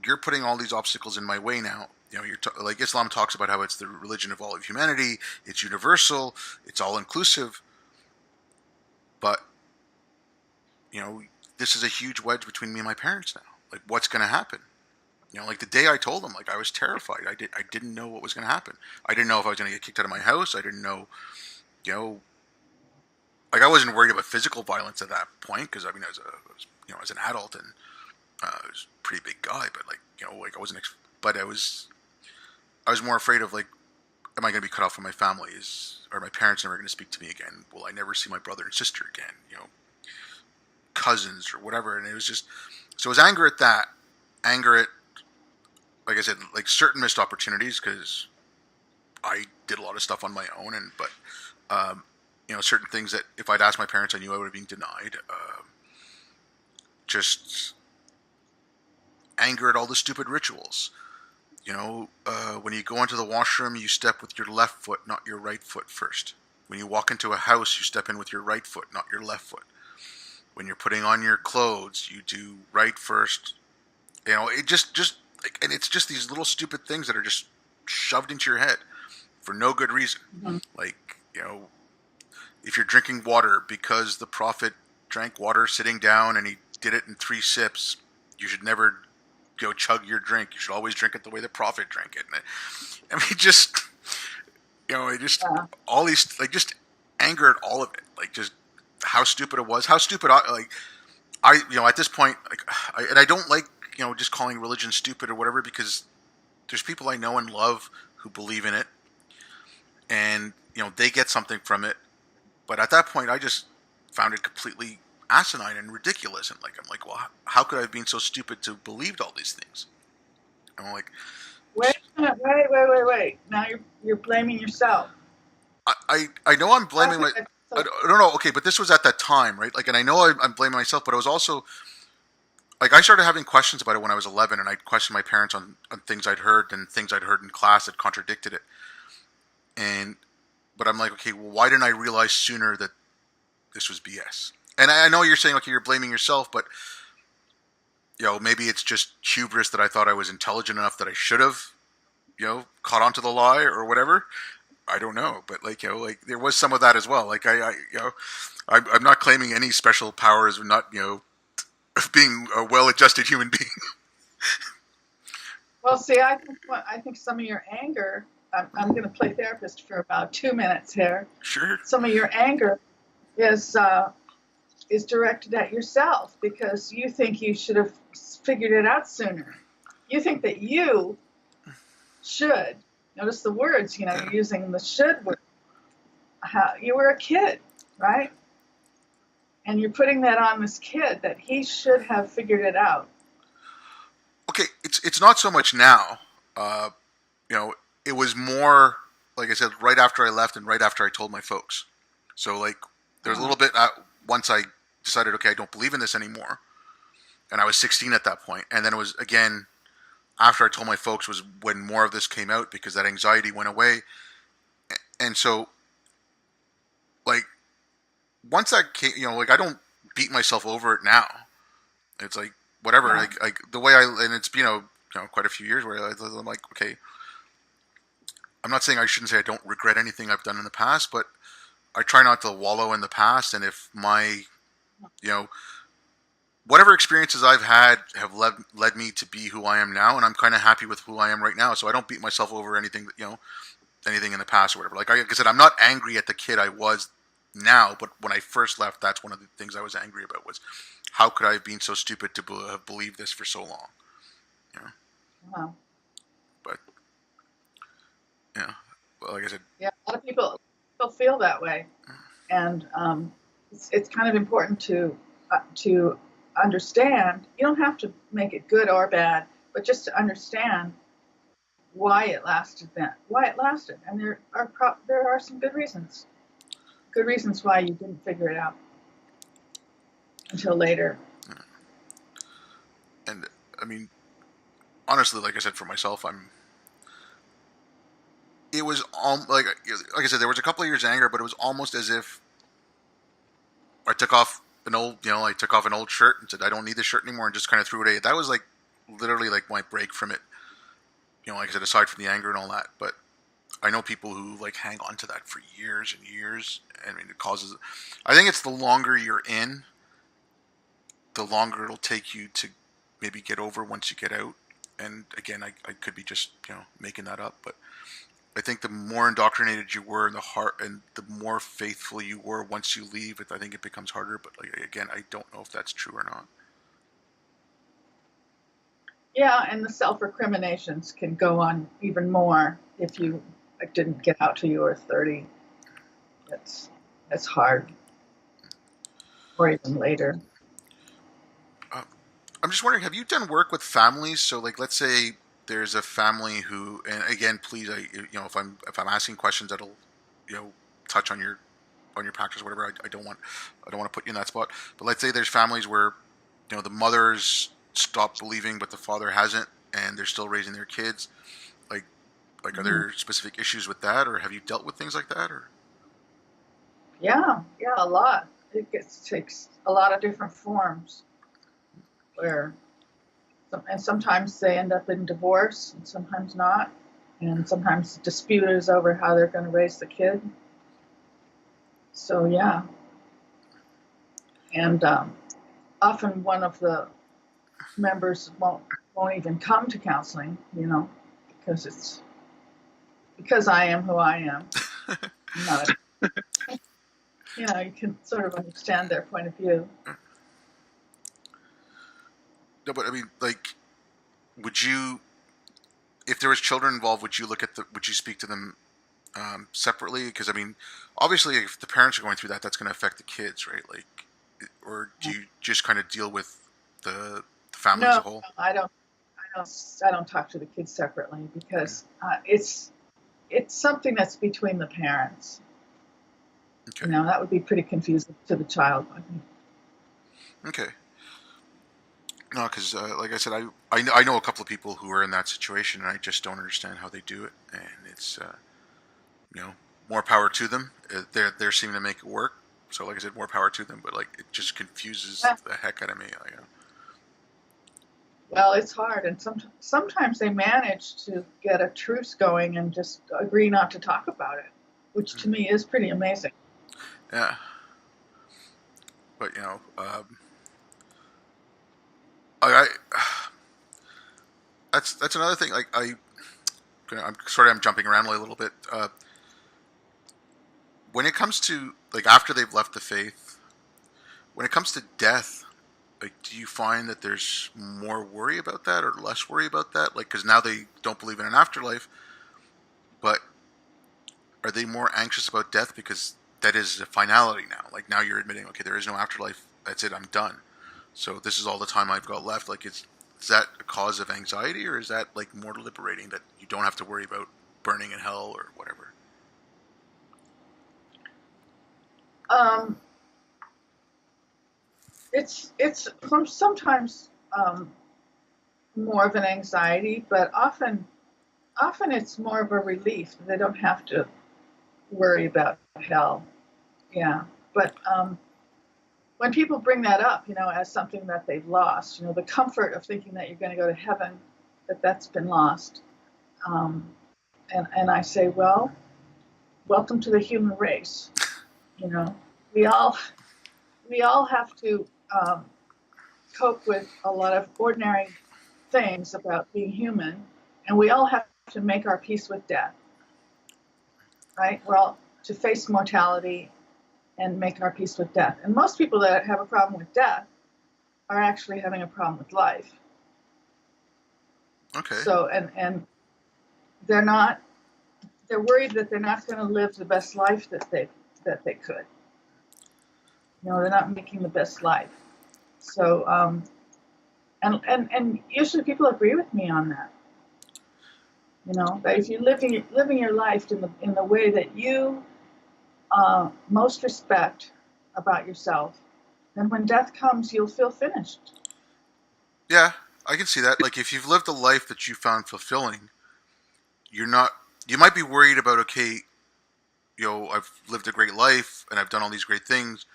S1: you're putting all these obstacles in my way now. Like Islam talks about how it's the religion of all of humanity. It's universal. It's all inclusive. But this is a huge wedge between me and my parents now. Like, what's going to happen? Like the day I told them, like I was terrified. I didn't know what was going to happen. I didn't know if I was going to get kicked out of my house. I didn't know, like I wasn't worried about physical violence at that point because I mean, as an adult, and I was a pretty big guy, but like like I wasn't. But I was more afraid of, like, am I going to be cut off from my family? Are my parents never going to speak to me again? Will I never see my brother and sister again? Cousins or whatever. And it was just, so it was anger at that, anger at, like I said, like certain missed opportunities because I did a lot of stuff on my own, but certain things that if I'd asked my parents, I knew I would have been denied. Just anger at all the stupid rituals. When you go into the washroom, you step with your left foot, not your right foot first. When you walk into a house, you step in with your right foot, not your left foot. When you're putting on your clothes, you do right first. It just like, and it's just these little stupid things that are just shoved into your head for no good reason. Like, if you're drinking water because the prophet drank water sitting down and he did it in 3 sips, you should never chug your drink. You should always drink it the way the prophet drank it. And all these, like, just anger at all of it. Like, just how stupid it was. How stupid, at this point, like, I don't like, just calling religion stupid or whatever, because there's people I know and love who believe in it, and they get something from it. But at that point, I just found it completely asinine and ridiculous. And like, I'm like, well, how could I have been so stupid to believe all these things? And I'm like,
S2: Wait a minute, wait. Now you're blaming yourself.
S1: I know I'm blaming my.
S2: Okay,
S1: I
S2: so
S1: don't know. Okay, but this was at that time, right? Like, and I know I'm blaming myself, but I was also like, I started having questions about it when I was 11, and I questioned my parents on things I'd heard and things I'd heard in class that contradicted it. And but I'm like, okay, well, why didn't I realize sooner that this was BS? And I know you're saying, okay, you're blaming yourself, but maybe it's just hubris that I thought I was intelligent enough that I should have, caught on to the lie or whatever. I don't know, but like, like there was some of that as well. Like I'm not claiming any special powers or not, being a well-adjusted human being.
S2: well, see, I think some of your anger. I'm going to play therapist for about 2 minutes here.
S1: Sure.
S2: Some of your anger is directed at yourself because you think you should have figured it out sooner. You think that you should. Notice the words, you're using the should word. You were a kid, right? And you're putting that on this kid that he should have figured it out.
S1: Okay, it's not so much now. It was more, like I said, right after I left and right after I told my folks. So like, there was a little bit once I decided, okay, I don't believe in this anymore, and I was 16 at that point, and then it was again after I told my folks was when more of this came out because that anxiety went away, and so like once that came, like I don't beat myself over it now. It's like whatever,
S2: Yeah.
S1: like the way and it's been quite a few years where I'm like, okay, I'm not saying I shouldn't say I don't regret anything I've done in the past, but I try not to wallow in the past. And if my, whatever experiences I've had have led me to be who I am now, and I'm kind of happy with who I am right now. So I don't beat myself over anything anything in the past or whatever. Like I said, I'm not angry at the kid I was now, but when I first left, that's one of the things I was angry about was how could I have been so stupid to have believed this for so long?
S2: Wow.
S1: But well, like I said,
S2: Yeah, a lot of people feel that way, and it's kind of important to understand. You don't have to make it good or bad, but just to understand why it lasted and there are some good reasons why you didn't figure it out until later.
S1: and I mean, honestly, like I said, for myself, it was like I said, there was a couple of years anger, but it was almost as if I took off I took off an old shirt and said I don't need this shirt anymore and just kind of threw it away. That was like literally like my break from it. Like I said, aside from the anger and all that, but I know people who like hang on to that for years and years. I mean, it causes. I think it's the longer you're in, the longer it'll take you to maybe get over once you get out. And again, I could be just making that up, but I think the more indoctrinated you were in the heart, and the more faithful you were once you leave, I think it becomes harder. But like again, I don't know if that's true or not.
S2: Yeah, and the self-recriminations can go on even more if you didn't get out till you were 30. That's hard, or even later.
S1: Uh, I'm just wondering, have you done work with families? So like, let's say there's a family who, and again, please, if I'm asking questions that'll, touch on your practice or whatever, I don't want to put you in that spot. But let's say there's families where, the mother's stopped believing, but the father hasn't, and they're still raising their kids. Like, are
S2: Mhm.
S1: there specific issues with that, or have you dealt with things like that, or?
S2: Yeah, a lot. Takes a lot of different forms where, and sometimes they end up in divorce, and sometimes not, and sometimes the dispute is over how they're going to raise the kid. So yeah, and often one of the members won't even come to counseling, because I am who I am. I'm not, you can sort of understand their point of view.
S1: No, but I mean, like, would you, if there was children involved, would you speak to them separately? Because I mean, obviously, if the parents are going through that, that's going to affect the kids, right? Like, or do you just kind of deal with the family as
S2: No,
S1: a whole?
S2: I don't talk to the kids separately
S1: Okay.
S2: because it's something that's between the parents.
S1: Okay.
S2: That would be pretty confusing to the child, I think.
S1: Okay. No, because like I said, I know a couple of people who are in that situation, and I just don't understand how they do it. And it's you know more power to them. They're seeming to make it work. So like I said, more power to them. But like it just confuses
S2: Yeah.
S1: the heck out of me.
S2: Well, it's hard, and sometimes they manage to get a truce going and just agree not to talk about it, which to me is pretty amazing.
S1: Yeah, but I that's another thing. Like I'm jumping around a little bit. When it comes to like after they've left the faith, when it comes to death, like do you find that there's more worry about that or less worry about that? Like because now they don't believe in an afterlife, but are they more anxious about death because that is a finality now? Like now you're admitting, okay, there is no afterlife. That's it. I'm done. So this is all the time I've got left. Like is that a cause of anxiety or is that like more liberating that you don't have to worry about burning in hell or whatever?
S2: Um, it's from sometimes more of an anxiety, but often it's more of a relief. They don't have to worry about hell. Yeah, but when people bring that up, as something that they've lost, the comfort of thinking that you're going to go to heaven, that's been lost. Um, and I say, well, welcome to the human race. You know, we all we all have to cope with a lot of ordinary things about being human, and we all have to make our peace with death, right? We're all to face mortality and make our peace with death. And most people that have a problem with death are actually having a problem with life.
S1: Okay.
S2: So, and they're not they're worried that they're not going to live the best life that they could. They're not making the best life. So, and usually people agree with me on that. That if you're living your life in the way that you most respect about yourself, then when death comes, you'll feel finished.
S1: Yeah, I can see that. Like if you've lived a life that you found fulfilling, you're not. You might be worried about okay, I've lived a great life and I've done all these great things.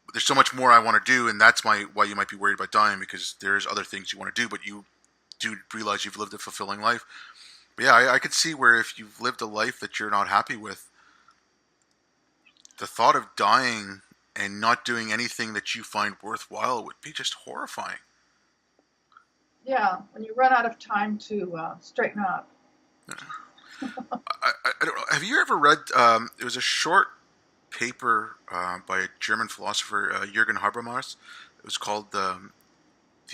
S1: But there's so much more I want to do, and that's why you might be worried about dying because there's other things you want to do, but you do realize you've lived a fulfilling life. But yeah, I could see where if you've lived a life that you're not happy with, the thought of dying and not doing anything that you find worthwhile would be just horrifying.
S2: Yeah, when you run out of time to straighten up.
S1: I don't know. Have you ever read? It was a short paper by a German philosopher, Jürgen Habermas. It was called "The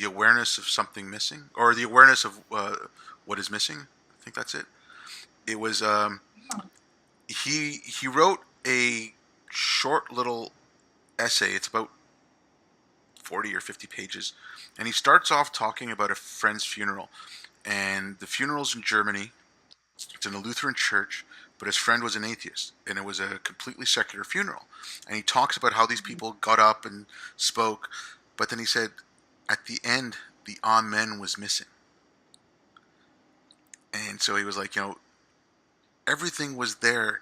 S1: Awareness of Something Missing" or "The Awareness of What Is Missing." I think that's it. It was he wrote a short little essay. It's about 40 or 50 pages, and he starts off talking about a friend's funeral, and the funeral's in Germany. It's in a Lutheran church, but his friend was an atheist, and it was a completely secular funeral. And he talks about how these people got up and spoke, but then he said, at the end, the Amen was missing. And so he was like, everything was there,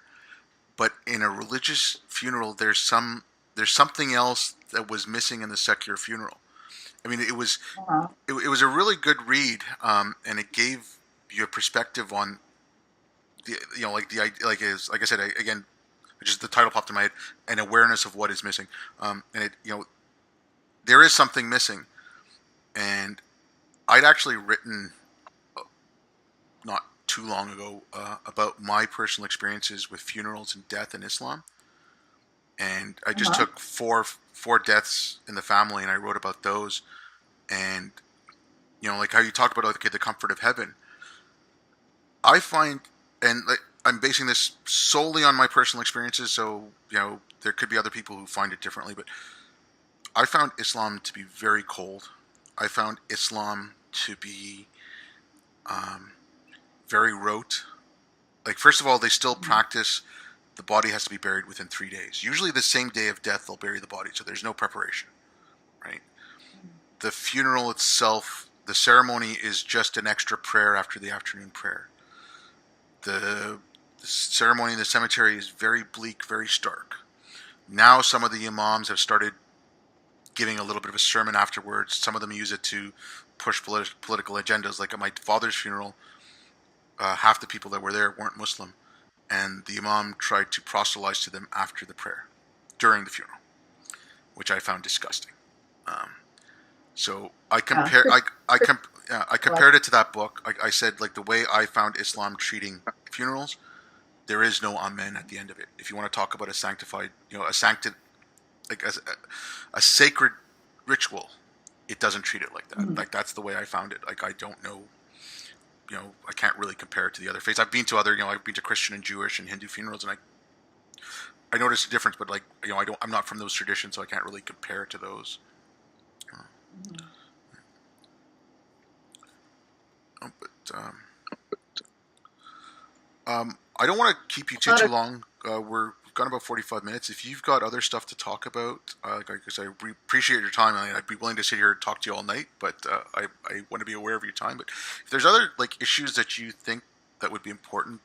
S1: but in a religious funeral, there's something else that was missing in the secular funeral. I mean,
S2: Uh-huh.
S1: it was a really good read, and it gave you a perspective on the like the like is like I said again, just the title popped in my head, an awareness of what is missing, and it there is something missing, and I'd actually written not too long ago about my personal experiences with funerals and death in Islam, and I just
S2: Uh-huh.
S1: took four deaths in the family, and I wrote about those, and like how you talked about okay, the comfort of heaven. I find, and like I'm basing this solely on my personal experiences, so there could be other people who find it differently, but I found Islam to be very cold. I found Islam to be um, very rote. Like, first of all, they still
S2: Mhm.
S1: practice the body has to be buried within 3 days. Usually, the same day of death, they'll bury the body, so there's no preparation, right? The funeral itself, the ceremony is just an extra prayer after the afternoon prayer. The ceremony in the cemetery is very bleak, very stark. Now, some of the imams have started giving a little bit of a sermon afterwards. Some of them use it to push political agendas. Like at my father's funeral, half the people that were there weren't Muslim, and the imam tried to proselytize to them after the prayer, during the funeral, which I found disgusting. Um, so I
S2: Yeah,
S1: compare, I
S2: like,
S1: compared it to that book. I said, like, the way I found Islam treating funerals, there is no amen at the end of it. If you want to talk about a sanctified, like a sacred ritual, it doesn't treat it like that.
S2: mhm.
S1: Like, that's the way I found it. Like, I don't know, I can't really compare it to the other faiths. I've been to other, I've been to Christian and Jewish and Hindu funerals, and I noticed a difference. But, like, I'm not from those traditions, so I can't really compare it to those.
S2: Mhm.
S1: But I don't want to keep you
S2: A lot
S1: too
S2: of
S1: long. We've gone about 45 minutes. If you've got other stuff to talk about, because I appreciate your time. I mean, I'd be willing to sit here and talk to you all night, but I want to be aware of your time. But if there's other, like, issues that you think that would be important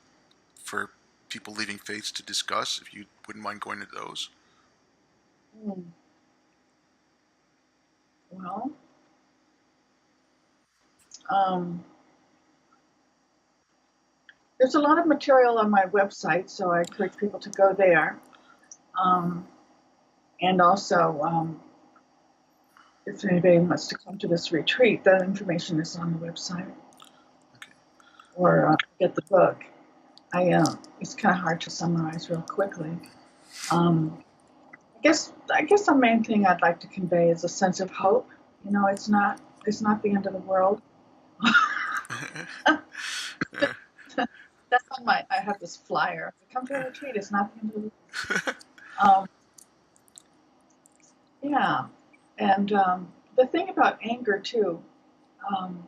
S1: for people leaving faiths to discuss, if you wouldn't mind going into those.
S2: mm, well, um, there's a lot of material on my website, so I encourage people to go there. Um, and also, if anybody wants to come to this retreat, that information is on the website,
S1: Okay.
S2: or get the book. It's kind of hard to summarize real quickly. Um, I guess the main thing I'd like to convey is a sense of hope. It's not the end of the world. That's on my. I have this flyer. Come to a retreat. It's not the end of the world. Um, yeah, and the thing about anger too. Um,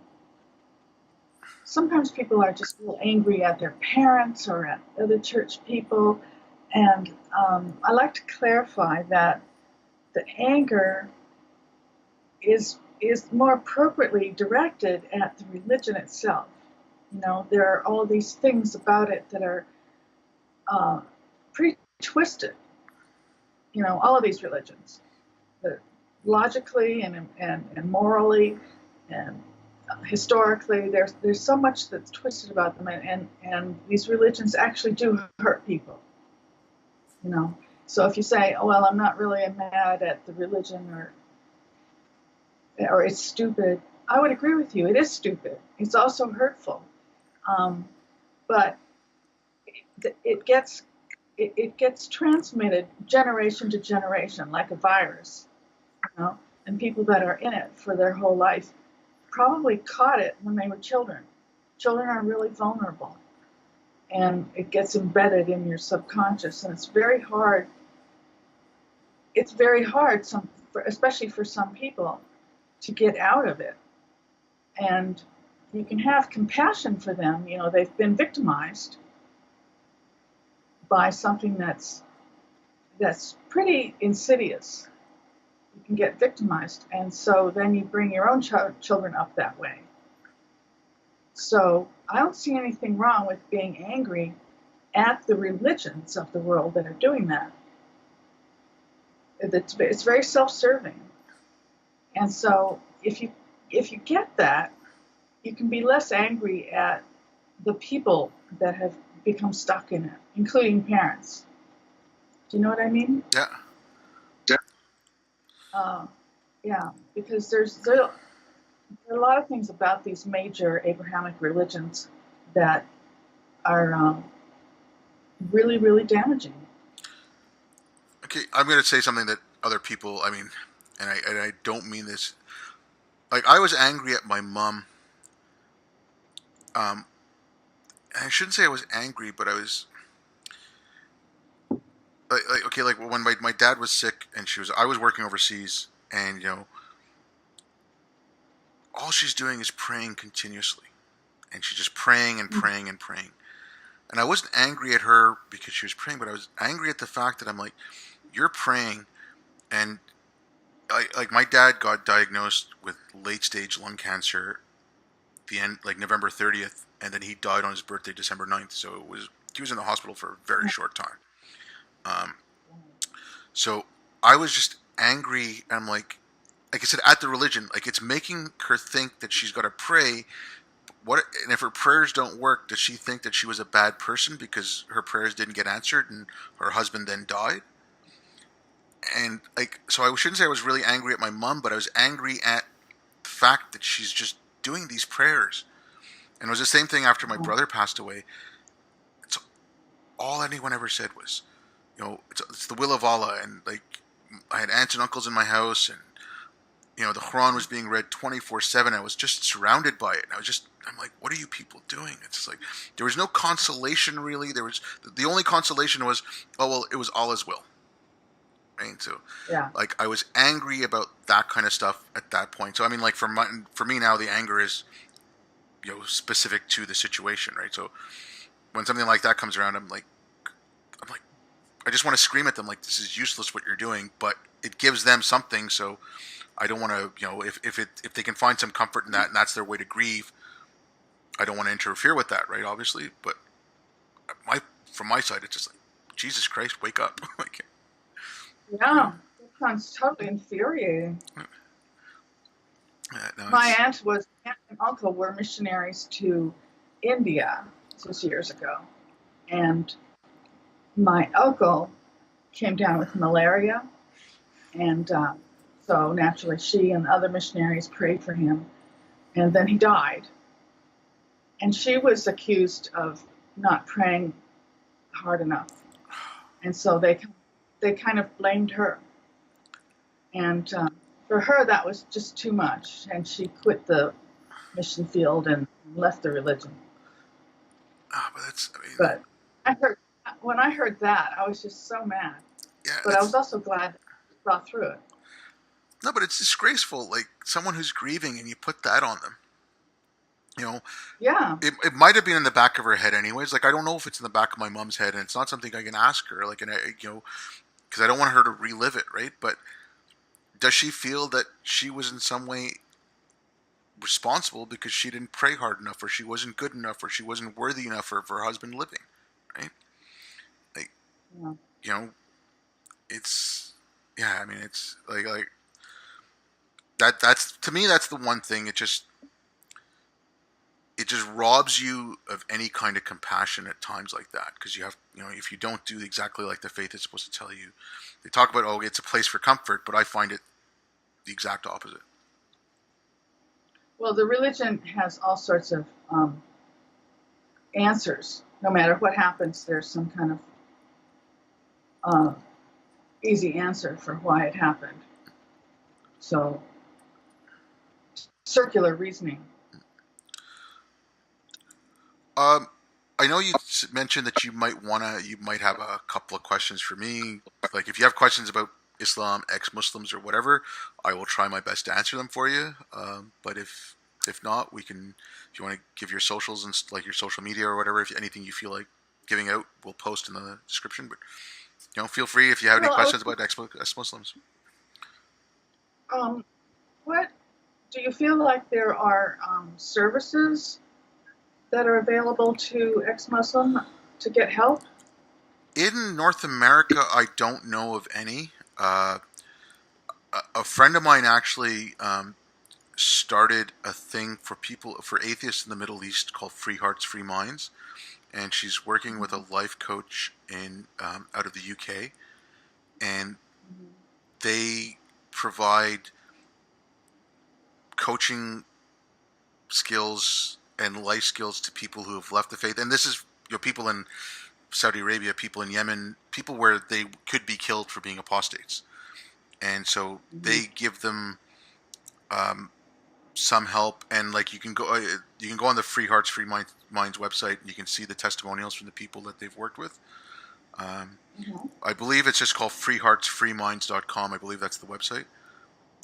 S2: Sometimes people are just a little angry at their parents or at other church people, and I like to clarify that the anger is more appropriately directed at the religion itself. There are all these things about it that are uh, pretty twisted. All of these religions, that logically and morally and historically, there's so much that's twisted about them, and these religions actually do hurt people. You know, so if you say, "Oh well, I'm not really mad at the religion," or it's stupid, I would agree with you. It is stupid. It's also hurtful, um, but it gets transmitted generation to generation like a virus. And people that are in it for their whole life probably caught it when they were children. Children are really vulnerable, and it gets embedded in your subconscious, and it's very hard. It's very hard, especially for some people, to get out of it. And you can have compassion for them. They've been victimized by something that's pretty insidious. You can get victimized, and so then you bring your own children up that way. So I don't see anything wrong with being angry at the religions of the world that are doing that. It's very self-serving, and so if you get that, you can be less angry at the people that have become stuck in it, including parents. Do you know what I mean?
S1: Yeah.
S2: Uh, yeah, because there are a lot of things about these major Abrahamic religions that are really, really damaging.
S1: Okay. I'm going to say something that other people. I mean, and I don't mean this. Like, I was angry at my mom, um, I shouldn't say I was angry, but I was okay, like when my dad was sick and I was working overseas, and all she's doing is praying continuously, and she's just praying and praying and praying. And I wasn't angry at her because she was praying, but I was angry at the fact that I'm like, you're praying, and like my dad got diagnosed with late stage lung cancer the end like November 30th, and then he died on his birthday December 9th. So he was in the hospital for a very short time. Um, so I was just angry. And I'm like I said, at the religion, like it's making her think that she's got to pray. What and if her prayers don't work, does she think that she was a bad person because her prayers didn't get answered and her husband then died? And like, so I shouldn't say I was really angry at my mom, but I was angry at the fact that she's just doing these prayers. And it was the same thing after my brother passed away. It's all anyone ever said was, it's the will of Allah. And like, I had aunts and uncles in my house, and the Quran was being read 24/7. I was just surrounded by it. And I'm like, what are you people doing? It's just like, there was no consolation really. The only consolation was, oh, well, it was Allah's will. Right? So,
S2: Yeah.
S1: like, I was angry about that kind of stuff at that point. So, I mean, like, for me now, the anger is, specific to the situation, right? So, when something like that comes around, I'm like, I just want to scream at them, like, this is useless what you're doing, but it gives them something. So, I don't want to, if they can find some comfort in that, and that's their way to grieve, I don't want to interfere with that, right? Obviously, but from my side, it's just like, Jesus Christ, wake up! Like,
S2: Yeah. That sounds totally infuriating.
S1: no,
S2: My aunt and uncle were missionaries to India 6 years ago, and my uncle came down with malaria, and so naturally she and other missionaries prayed for him, and then he died. And she was accused of not praying hard enough, and so they kind of blamed her. And for her, that was just too much, and she quit the mission field and left the religion.
S1: but that's, I mean,
S2: But I heard when I heard that, I was just so mad.
S1: yeah,
S2: But I was
S1: that's
S2: also glad that she got through it.
S1: no, but it's disgraceful. Like someone who's grieving, and you put that on them. You know,
S2: Yeah,
S1: it might have been in the back of her head, anyways. Like I don't know if it's in the back of my mom's head, and it's not something I can ask her. Like, and because I don't want her to relive it, right? But does she feel that she was in some way responsible because she didn't pray hard enough, or she wasn't good enough, or she wasn't worthy enough for her husband living, right? Like,
S2: yeah.
S1: you know, it's yeah. I mean, it's like that. That's to me. That's the one thing. It just robs you of any kind of compassion at times like that, because you have, if you don't do exactly like the faith is supposed to tell you. They talk about, oh, it's a place for comfort, but I find it the exact opposite.
S2: Well, the religion has all sorts of answers. No matter what happens, there's some kind of uh, easy answer for why it happened. So, circular reasoning.
S1: um I know you mentioned that you might have a couple of questions for me. Like if you have questions about Islam, ex-Muslims, or whatever, I will try my best to answer them for you. But if not, we can. If you want to give your socials and like your social media or whatever, if anything you feel like giving out, we'll post in the description. But feel free if you have any
S2: Well,
S1: questions about ex-Muslims.
S2: um, what do you feel like there are services that are available to ex-Muslim to get help?
S1: In North America, I don't know of any. A friend of mine actually started a thing for atheists in the Middle East called Free Hearts, Free Minds, and she's working with a life coach in out of the UK, and
S2: Mhm.
S1: they provide coaching skills and life skills to people who have left the faith. And this is people in Saudi Arabia, people in Yemen, people where they could be killed for being apostates, and so
S2: Mhm.
S1: they give them um, some help, and like you can go on the Free Hearts Free Minds website, and you can see the testimonials from the people that they've worked with.
S2: Mhm.
S1: I believe it's just called freeheartsfreeminds.com. I believe that's the website.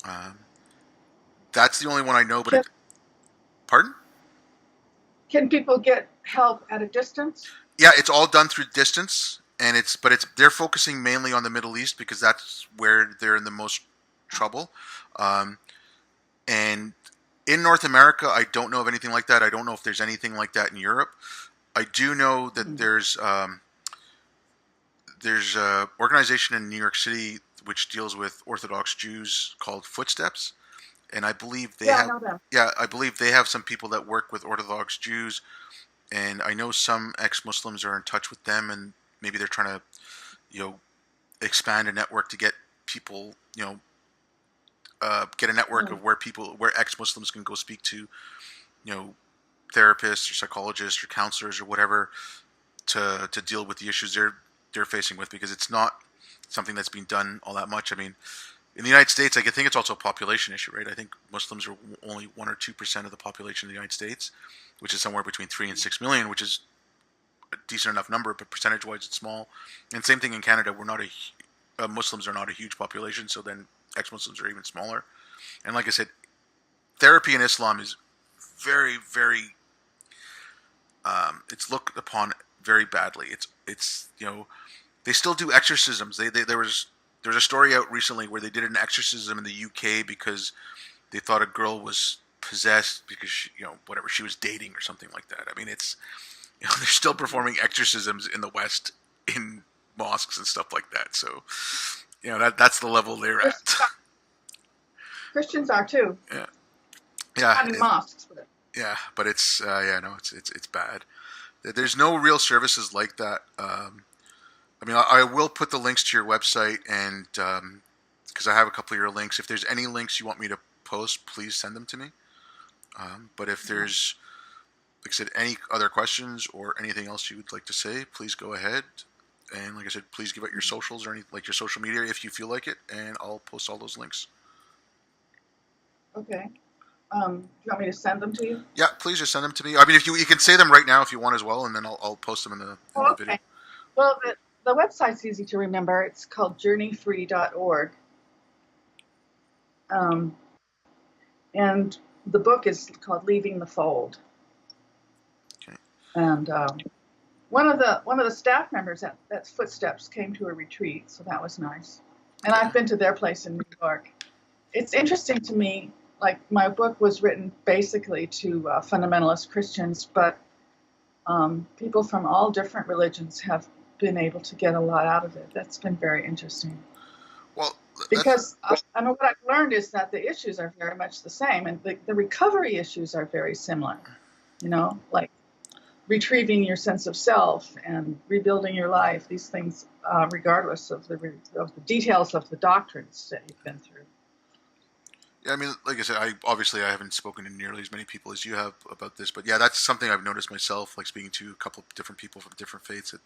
S1: Um, that's the only one I know. But
S2: Can,
S1: pardon?
S2: can people get help at a distance?
S1: Yeah, it's all done through distance, and they're focusing mainly on the Middle East because that's where they're in the most trouble. Um, and in North America, I don't know of anything like that. I don't know if there's anything like that in Europe. I do know that
S2: Mhm.
S1: there's a organization in New York City which deals with Orthodox Jews called Footsteps, and I believe they
S2: Yeah, I
S1: have
S2: know them.
S1: some people that work with Orthodox Jews, and I know some ex-Muslims are in touch with them, and maybe they're trying to you know expand a network to get people get a network
S2: Mm.
S1: of where ex-Muslims can go speak to you know therapists or psychologists or counselors or whatever to deal with the issues they're facing with, because it's not something that's being done all that much. I mean, in the United States, I think it's also a population issue, right? I think Muslims are only 1 or 2% of the population of the United States, which is somewhere between 3 and 6 million, which is a decent enough number, but percentage-wise, it's small. And same thing in Canada. We're not Muslims are not a huge population, so then ex-Muslims are even smaller. And like I said, therapy in Islam is very, very it's looked upon very badly. It's they still do exorcisms. There was a story out recently where they did an exorcism in the UK because they thought a girl was possessed because whatever, she was dating or something like that. I mean, it's they're still performing exorcisms in the West in mosques and stuff like that. So that's the level they're
S2: Christians
S1: at.
S2: are, Christians are too.
S1: Yeah, yeah,
S2: Not in mosques, but
S1: yeah. But it's yeah, no, it's bad. There's no real services like that. I mean, I will put the links to your website, and because I have a couple of your links. If there's any links you want me to post, please send them to me. But if there's, like I said, any other questions or anything else you would like to say, please go ahead. And like I said, please give out your socials or like your social media if you feel like it, and I'll post all those links.
S2: okay. Do you want me to send them to you?
S1: Yeah, please just send them to me. I mean, if you can say them right now if you want as well, and then I'll post them in the
S2: Oh,
S1: video.
S2: okay. Well, the website's easy to remember. It's called journeyfree.org. Um, and the book is called Leaving the Fold.
S1: Okay.
S2: And one of the staff members at Footsteps came to a retreat, so that was nice. And
S1: Okay.
S2: I've been to their place in New York. It's interesting to me. Like, my book was written basically to fundamentalist Christians, but people from all different religions have been able to get a lot out of it. That's been very interesting.
S1: Well, that's
S2: Because I mean, what I've learned is that the issues are very much the same, and the recovery issues are very similar. Like retrieving your sense of self and rebuilding your life. These things, regardless of the details of the doctrines that you've been through.
S1: yeah. I mean, like I said, I haven't spoken to nearly as many people as you have about this, but yeah, that's something I've noticed myself. Like speaking to a couple of different people from different faiths, that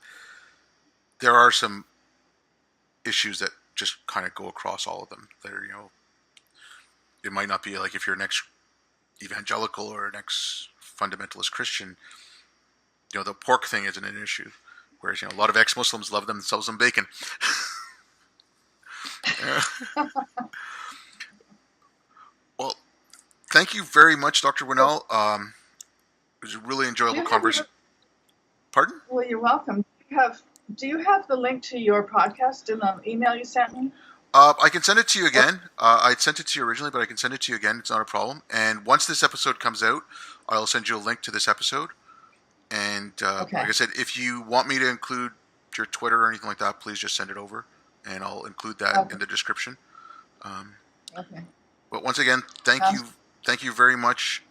S1: there are some issues that just kind of go across all of them. That are, it might not be like if you're an ex-evangelical or an ex-fundamentalist Christian, the pork thing isn't an issue. Whereas, a lot of ex-Muslims love themselves some bacon. Well, thank you very much, Dr. Winell. It was a really
S2: Do
S1: enjoyable
S2: you have
S1: conversation. Pardon?
S2: Well, you're welcome. Do you have the link to your podcast in the email you sent me?
S1: I can send it to you again. I'd sent it to you originally, but I can send it to you again. It's not a problem. And once this episode comes out, I'll send you a link to this episode. And
S2: Okay.
S1: like I said, if you want me to include your Twitter or anything like that, please just send it over, and I'll include that in the description.
S2: Okay.
S1: But once again, thank
S2: Sounds
S1: you very much,